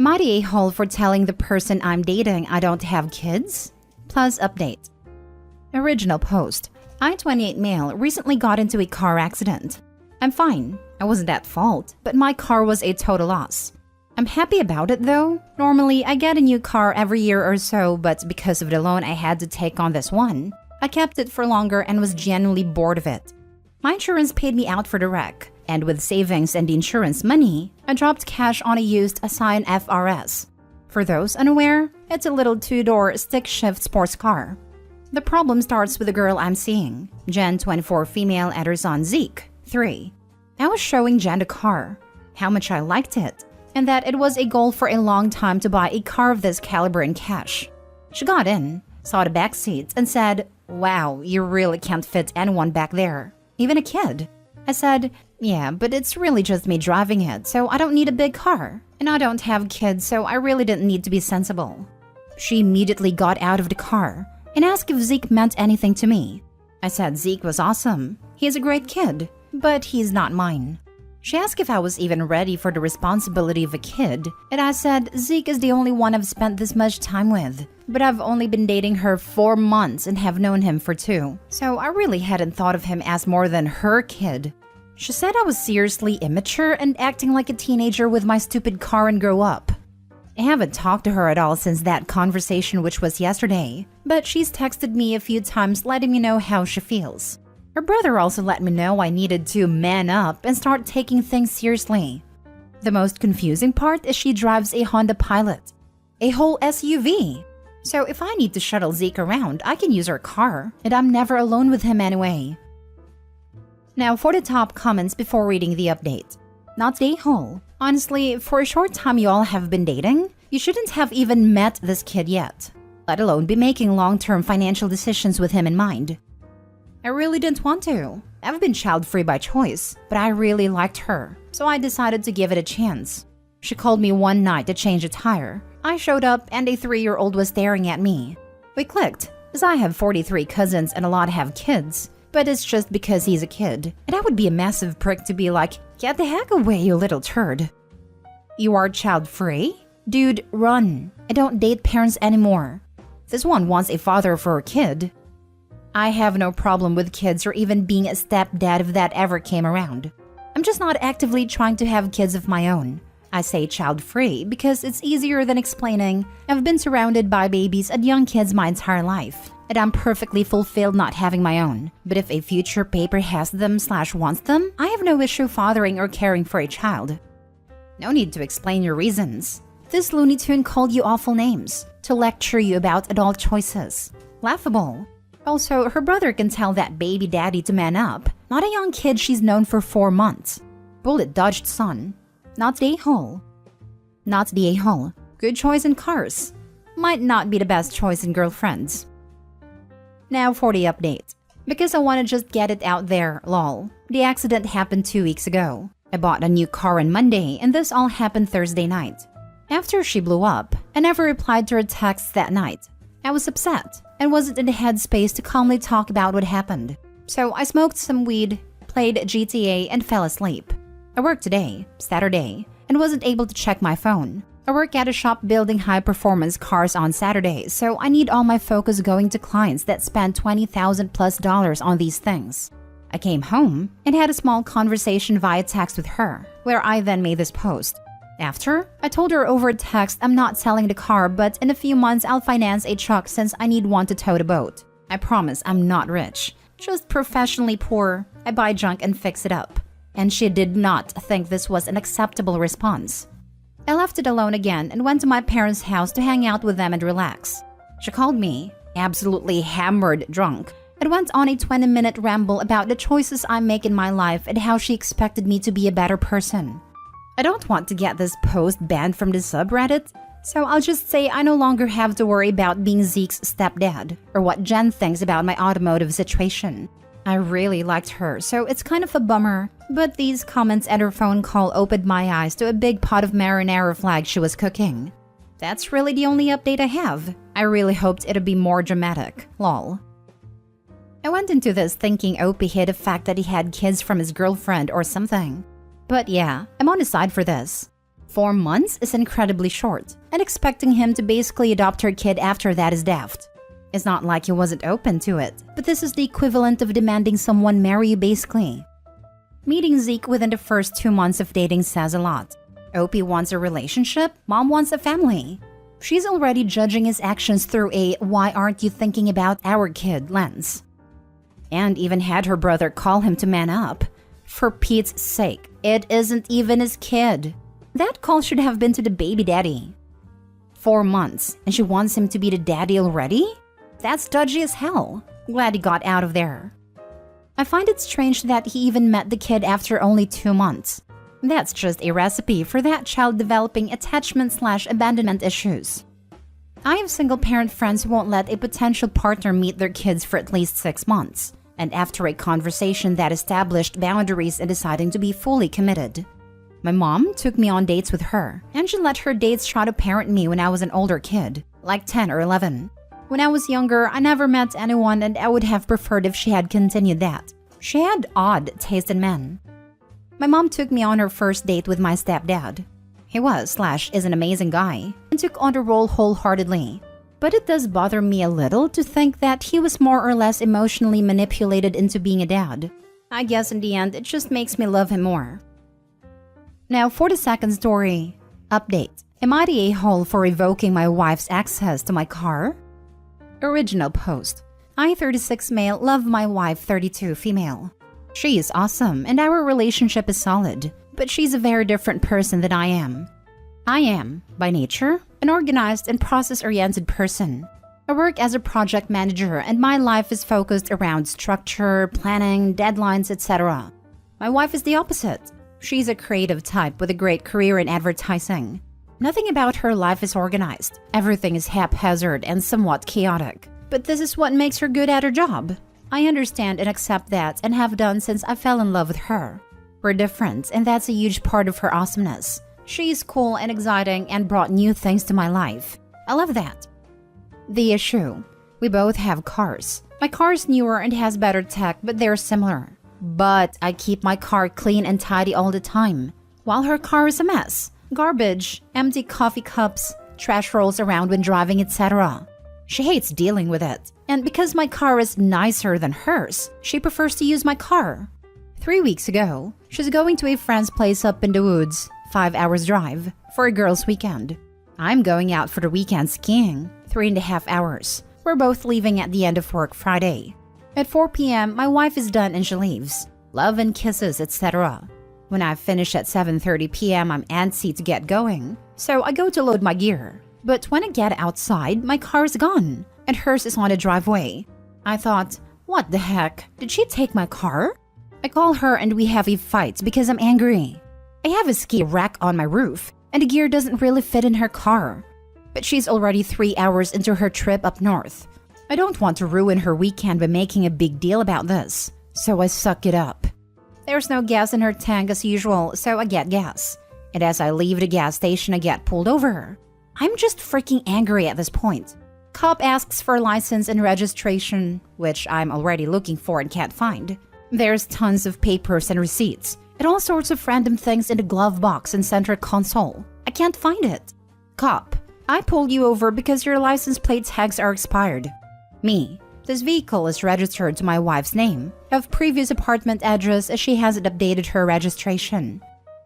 Am I the a-hole for telling the person I'm dating I don't have kids? Plus update. Original post. I, 28 male, recently got into a car accident. I'm fine. I wasn't at fault, but my car was a total loss. I'm happy about it though. Normally, I get a new car every year or so, but because of the loan I had to take on this one, I kept it for longer and was genuinely bored of it. My insurance paid me out for the wreck, and with savings and the insurance money, I dropped cash on a used Ascion FRS. For those unaware, it's a little two-door stick-shift sports car. The problem starts with the girl I'm seeing, Jen, 24 female, and her son Zeke, 3. I was showing Jen the car, how much I liked it, and that it was a goal for a long time to buy a car of this caliber in cash. She got in, saw the back seats, and said, "Wow, you really can't fit anyone back there, even a kid." I said, "Yeah, but it's really just me driving it, so I don't need a big car. And I don't have kids, so I really didn't need to be sensible." She immediately got out of the car and asked if Zeke meant anything to me. I said Zeke was awesome. He's a great kid, but he's not mine. She asked if I was even ready for the responsibility of a kid, and I said Zeke is the only one I've spent this much time with, but I've only been dating her 4 months and have known him for 2, so I really hadn't thought of him as more than her kid. She said I was seriously immature and acting like a teenager with my stupid car and grow up. I haven't talked to her at all since that conversation, which was yesterday, but she's texted me a few times letting me know how she feels. Her brother also let me know I needed to man up and start taking things seriously. The most confusing part is she drives a Honda Pilot, a whole SUV. So if I need to shuttle Zeke around, I can use her car, and I'm never alone with him anyway. Now for the top comments before reading the update. Not the a-hole. Honestly, for a short time you all have been dating, you shouldn't have even met this kid yet, let alone be making long-term financial decisions with him in mind. I really didn't want to. I've been child-free by choice, but I really liked her, so I decided to give it a chance. She called me one night to change a tire. I showed up and a 3-year-old was staring at me. We clicked, as I have 43 cousins and a lot have kids, but it's just because he's a kid, and I would be a massive prick to be like, "Get the heck away, you little turd." You are child-free? Dude, run. I don't date parents anymore. This one wants a father for a kid. I have no problem with kids or even being a stepdad if that ever came around. I'm just not actively trying to have kids of my own. I say child-free because it's easier than explaining I've been surrounded by babies and young kids my entire life, and I'm perfectly fulfilled not having my own. But if a future paper has them/wants them, I have no issue fathering or caring for a child. No need to explain your reasons. This Looney Tune called you awful names to lecture you about adult choices. Laughable. Also, her brother can tell that baby daddy to man up, not a young kid she's known for 4 months. Bullet dodged, son. Not the a-hole. Not the a-hole. Good choice in cars. Might not be the best choice in girlfriends. Now for the update. Because I want to just get it out there, lol. The accident happened 2 weeks ago. I bought a new car on Monday and this all happened Thursday night. After she blew up, I never replied to her texts that night. I was upset and wasn't in the headspace to calmly talk about what happened. So I smoked some weed, played GTA, and fell asleep. I worked today, Saturday, and wasn't able to check my phone. I work at a shop building high-performance cars on Saturdays, so I need all my focus going to clients that spend $20,000+ on these things. I came home and had a small conversation via text with her, where I then made this post. After, I told her over text I'm not selling the car, but in a few months I'll finance a truck since I need one to tow the boat. I promise I'm not rich, just professionally poor. I buy junk and fix it up. And she did not think this was an acceptable response. I left it alone again and went to my parents' house to hang out with them and relax. She called me, absolutely hammered drunk, and went on a 20-minute ramble about the choices I make in my life and how she expected me to be a better person. I don't want to get this post banned from the subreddit, so I'll just say I no longer have to worry about being Zeke's stepdad or what Jen thinks about my automotive situation. I really liked her, so it's kind of a bummer, but these comments and her phone call opened my eyes to a big pot of marinara flag she was cooking. That's really the only update I have. I really hoped it'd be more dramatic, lol. I went into this thinking Opie hid the fact that he had kids from his girlfriend or something. But yeah, I'm on his side for this. 4 months is incredibly short, and expecting him to basically adopt her kid after that is daft. It's not like he wasn't open to it, but this is the equivalent of demanding someone marry you basically. Meeting Zeke within the first 2 months of dating says a lot. Opie wants a relationship, Mom wants a family. She's already judging his actions through a "why aren't you thinking about our kid" lens. And even had her brother call him to man up. For Pete's sake, it isn't even his kid. That call should have been to the baby daddy. 4 months, and she wants him to be the daddy already? That's dodgy as hell. Glad he got out of there. I find it strange that he even met the kid after only 2 months. That's just a recipe for that child developing attachment/abandonment issues. I have single-parent friends who won't let a potential partner meet their kids for at least 6 months, and after a conversation that established boundaries and deciding to be fully committed. My mom took me on dates with her, and she let her dates try to parent me when I was an older kid, like 10 or 11. When I was younger, I never met anyone, and I would have preferred if she had continued that. She had odd taste in men. My mom took me on her first date with my stepdad. He was/is an amazing guy, and took on the role wholeheartedly. But it does bother me a little to think that he was more or less emotionally manipulated into being a dad. I guess in the end, it just makes me love him more. Now for the second story. Update. Am I the a-hole for revoking my wife's access to my car? Original post. I, 36 male, love my wife, 32 female. She is awesome and our relationship is solid, but she's a very different person than I am. I am, by nature, an organized and process-oriented person. I work as a project manager and my life is focused around structure, planning, deadlines, etc. My wife is the opposite. She's a creative type with a great career in advertising. Nothing about her life is organized. Everything is haphazard and somewhat chaotic. But this is what makes her good at her job. I understand and accept that and have done since I fell in love with her. We're different and that's a huge part of her awesomeness. She's cool and exciting and brought new things to my life. I love that. The issue. We both have cars. My car's newer and has better tech, but they're similar. But I keep my car clean and tidy all the time, while her car is a mess. Garbage, empty coffee cups, trash rolls around when driving, etc. She hates dealing with it. And because my car is nicer than hers, she prefers to use my car. 3 weeks ago, she's going to a friend's place up in the woods, 5 hours drive, for a girls' weekend. I'm going out for the weekend skiing, 3.5 hours. We're both leaving at the end of work Friday. At 4 p.m., my wife is done and she leaves. Love and kisses, etc. When I finish at 7:30 p.m., I'm antsy to get going, so I go to load my gear. But when I get outside, my car is gone, and hers is on the driveway. I thought, what the heck? Did she take my car? I call her and we have a fight because I'm angry. I have a ski rack on my roof, and the gear doesn't really fit in her car. But she's already 3 hours into her trip up north. I don't want to ruin her weekend by making a big deal about this, so I suck it up. There's no gas in her tank as usual, so I get gas. And as I leave the gas station, I get pulled over. I'm just freaking angry at this point. Cop asks for license and registration, which I'm already looking for and can't find. There's tons of papers and receipts, and all sorts of random things in the glove box and center console. I can't find it. Cop, I pulled you over because your license plate tags are expired. Me, this vehicle is registered to my wife's name, of previous apartment address as she hasn't updated her registration.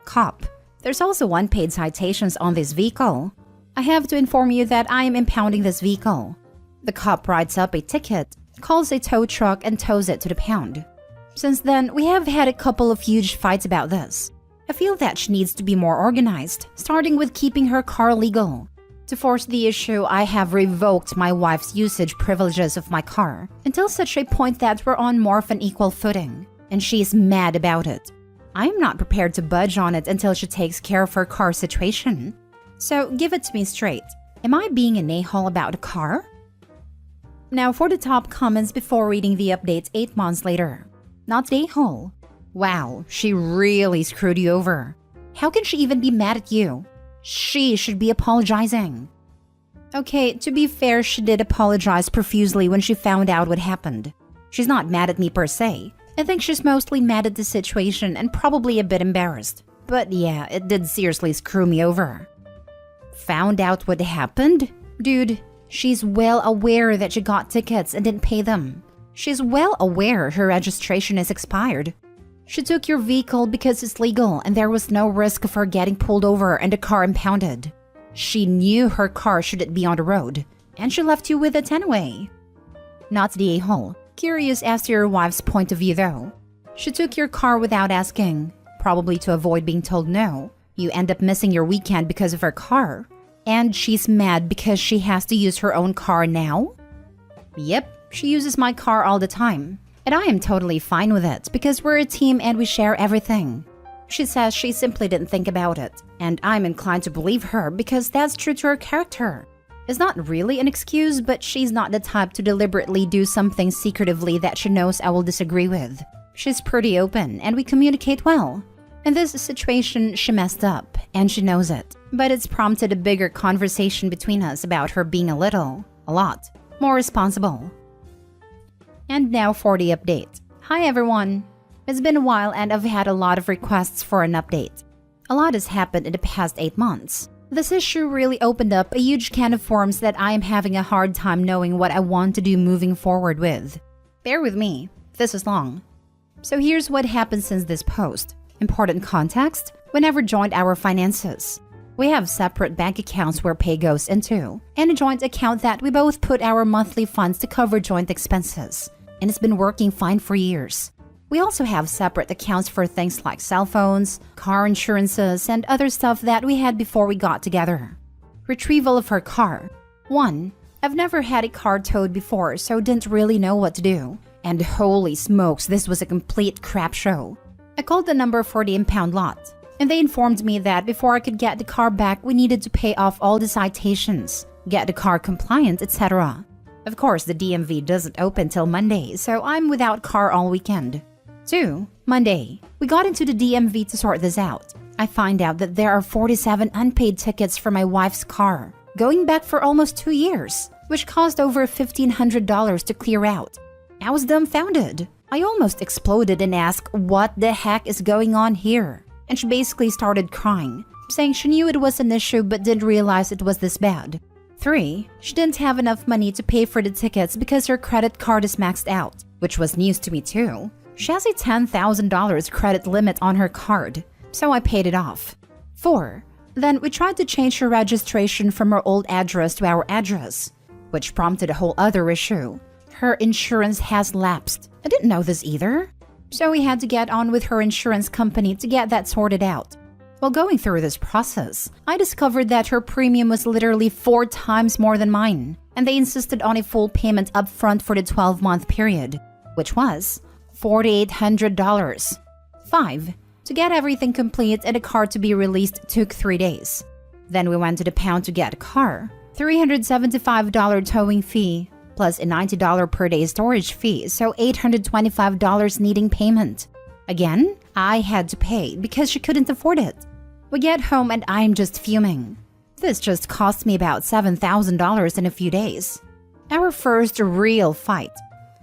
Cop, there's also unpaid citations on this vehicle. I have to inform you that I am impounding this vehicle. The cop writes up a ticket, calls a tow truck and tows it to the pound. Since then, we have had a couple of huge fights about this. I feel that she needs to be more organized, starting with keeping her car legal. To force the issue, I have revoked my wife's usage privileges of my car until such a point that we're on more of an equal footing, and she's mad about it. I'm not prepared to budge on it until she takes care of her car situation. So give it to me straight. Am I being an a-hole about a car? Now for the top comments before reading the updates 8 months later. Not a-hole. Wow, she really screwed you over. How can she even be mad at you? She should be apologizing. Okay, to be fair, she did apologize profusely when she found out what happened. She's not mad at me per se. I think she's mostly mad at the situation and probably a bit embarrassed. But yeah, it did seriously screw me over. Found out what happened? Dude, she's well aware that she got tickets and didn't pay them. She's well aware her registration is expired. She took your vehicle because it's legal and there was no risk of her getting pulled over and the car impounded. She knew her car shouldn't be on the road, and she left you with it anyway. Not the a-hole. Curious as to your wife's point of view though. She took your car without asking, probably to avoid being told no. You end up missing your weekend because of her car. And she's mad because she has to use her own car now? Yep, she uses my car all the time. And I am totally fine with it because we're a team and we share everything. She says she simply didn't think about it, and I'm inclined to believe her because that's true to her character. It's not really an excuse, but she's not the type to deliberately do something secretively that she knows I will disagree with. She's pretty open and we communicate well. In this situation, she messed up, and she knows it. But it's prompted a bigger conversation between us about her being a lot, more responsible. And now for the update. Hi everyone! It's been a while and I've had a lot of requests for an update. A lot has happened in the past 8 months. This issue really opened up a huge can of worms that I am having a hard time knowing what I want to do moving forward with. Bear with me, this is long. So here's what happened since this post. Important context, we never joined our finances. We have separate bank accounts where pay goes into, and a joint account that we both put our monthly funds to cover joint expenses. And it's been working fine for years. We also have separate accounts for things like cell phones, car insurances, and other stuff that we had before we got together. Retrieval of her car. 1. I've never had a car towed before, so didn't really know what to do. And holy smokes, this was a complete crap show. I called the number for the impound lot, and they informed me that before I could get the car back, we needed to pay off all the citations, get the car compliant, etc. Of course, the DMV doesn't open till Monday, so I'm without car all weekend. 2. Monday. We got into the DMV to sort this out. I find out that there are 47 unpaid tickets for my wife's car, going back for almost 2 years, which cost over $1,500 to clear out. I was dumbfounded. I almost exploded and asked what the heck is going on here. And she basically started crying, saying she knew it was an issue but didn't realize it was this bad. 3. She didn't have enough money to pay for the tickets because her credit card is maxed out, which was news to me too. She has a $10,000 credit limit on her card, so I paid it off. 4. Then we tried to change her registration from her old address to our address, which prompted a whole other issue. Her insurance has lapsed. I didn't know this either. So we had to get on with her insurance company to get that sorted out. While going through this process, I discovered that her premium was literally 4 times more than mine, and they insisted on a full payment upfront for the 12-month period, which was $4,800. 5. To get everything complete and a car to be released took 3 days. Then we went to the pound to get a car. $375 towing fee, plus a $90 per day storage fee, so $825 needing payment. Again, I had to pay because she couldn't afford it. We get home and I'm just fuming. This just cost me about $7,000 in a few days. Our first real fight.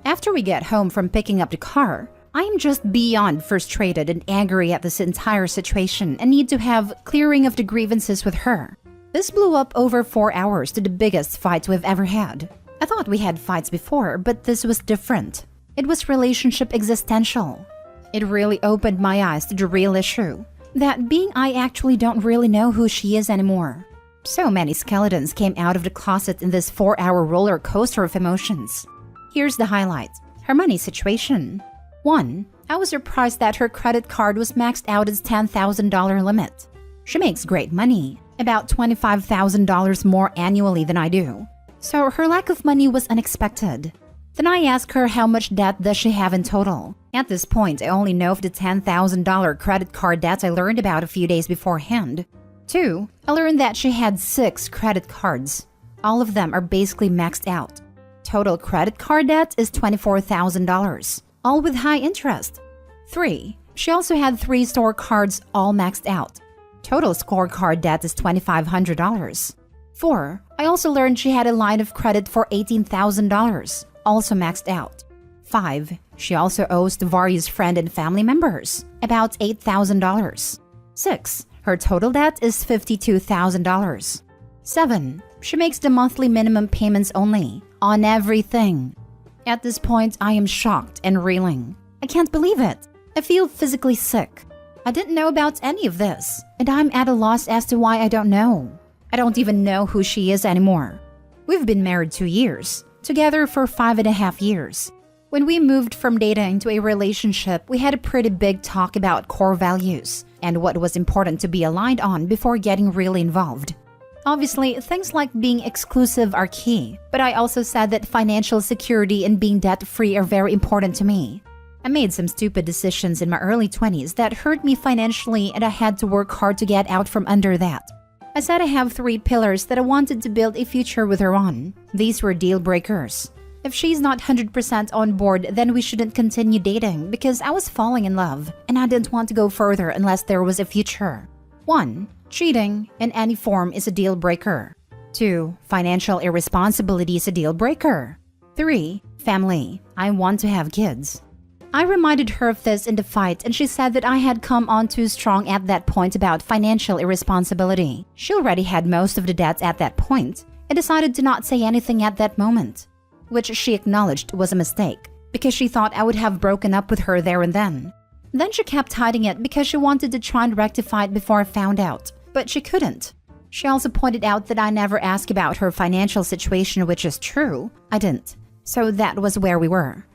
After we get home from picking up the car, I am just beyond frustrated and angry at this entire situation and need to have clearing of the grievances with her. This blew up over 4 hours to the biggest fight we've ever had. I thought we had fights before, but this was different. It was relationship existential. It really opened my eyes to the real issue. That being I actually don't really know who she is anymore. So many skeletons came out of the closet in this 4-hour roller coaster of emotions. Here's the highlight. Her money situation. 1. I was surprised that her credit card was maxed out its $10,000 limit. She makes great money, about $25,000 more annually than I do. So her lack of money was unexpected. Then I asked her how much debt does she have in total. At this point, I only know of the $10,000 credit card debt I learned about a few days beforehand. 2. I learned that she had 6 credit cards. All of them are basically maxed out. Total credit card debt is $24,000, all with high interest. 3. She also had 3 store cards all maxed out. Total scorecard debt is $2,500. 4. I also learned she had a line of credit for $18,000, also maxed out. 5. She also owes to various friend and family members, about $8,000. 6. Her total debt is $52,000. 7. She makes the monthly minimum payments only, on everything. At this point, I am shocked and reeling. I can't believe it. I feel physically sick. I didn't know about any of this, and I'm at a loss as to why I don't know. I don't even know who she is anymore. We've been married 2 years, together for 5.5 years. When we moved from dating to a relationship, we had a pretty big talk about core values and what was important to be aligned on before getting really involved. Obviously, things like being exclusive are key, but I also said that financial security and being debt-free are very important to me. I made some stupid decisions in my early 20s that hurt me financially, and I had to work hard to get out from under that. I said I have 3 pillars that I wanted to build a future with her on. These were deal breakers. If she's not 100% on board, then we shouldn't continue dating because I was falling in love and I didn't want to go further unless there was a future. 1. Cheating in any form is a deal breaker. 2. Financial irresponsibility is a deal breaker. 3. Family. I want to have kids. I reminded her of this in the fight, and she said that I had come on too strong at that point about financial irresponsibility. She already had most of the debts at that point and decided to not say anything at that moment, which she acknowledged was a mistake because she thought I would have broken up with her there and then. Then she kept hiding it because she wanted to try and rectify it before I found out, but she couldn't. She also pointed out that I never asked about her financial situation, which is true. I didn't. So that was where we were.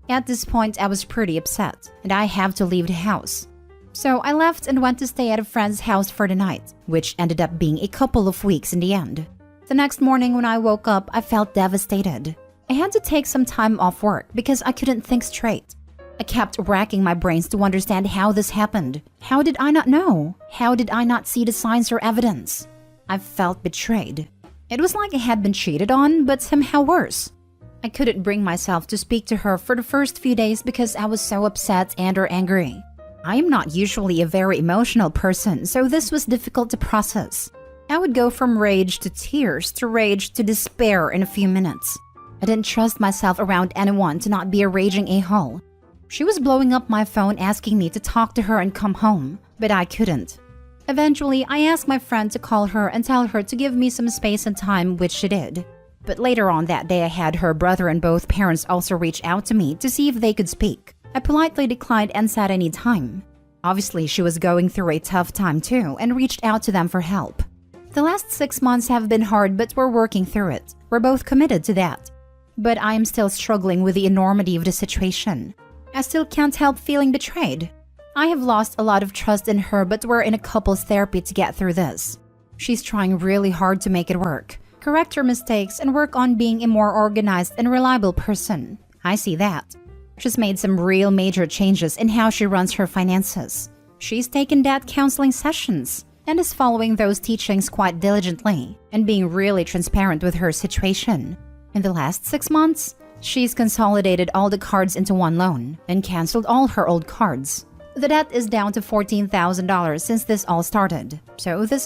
At this point, I was pretty upset, and I have to leave the house. So I left and went to stay at a friend's house for the night, which ended up being a couple of weeks in the end. The next morning when I woke up, I felt devastated. I had to take some time off work because I couldn't think straight. I kept racking my brains to understand how this happened. How did I not know? How did I not see the signs or evidence? I felt betrayed. It was like I had been cheated on, but somehow worse. I couldn't bring myself to speak to her for the first few days because I was so upset and or angry. I am not usually a very emotional person, so this was difficult to process. I would go from rage to tears to rage to despair in a few minutes. I didn't trust myself around anyone to not be a raging a-hole. She was blowing up my phone asking me to talk to her and come home, but I couldn't. Eventually, I asked my friend to call her and tell her to give me some space and time, which she did. But later on that day, I had her brother and both parents also reach out to me to see if they could speak. I politely declined and said I need time. Obviously, she was going through a tough time too and reached out to them for help. The last 6 months have been hard, but we're working through it. We're both committed to that. But I am still struggling with the enormity of the situation. I still can't help feeling betrayed. I have lost a lot of trust in her, but we're in a couples therapy to get through this. She's trying really hard to make it work, correct her mistakes, and work on being a more organized and reliable person. I see that. She's made some real major changes in how she runs her finances. She's taken debt counseling sessions and is following those teachings quite diligently and being really transparent with her situation. In the last 6 months, she's consolidated all the cards into one loan and canceled all her old cards. The debt is down to $14,000 since this all started, so this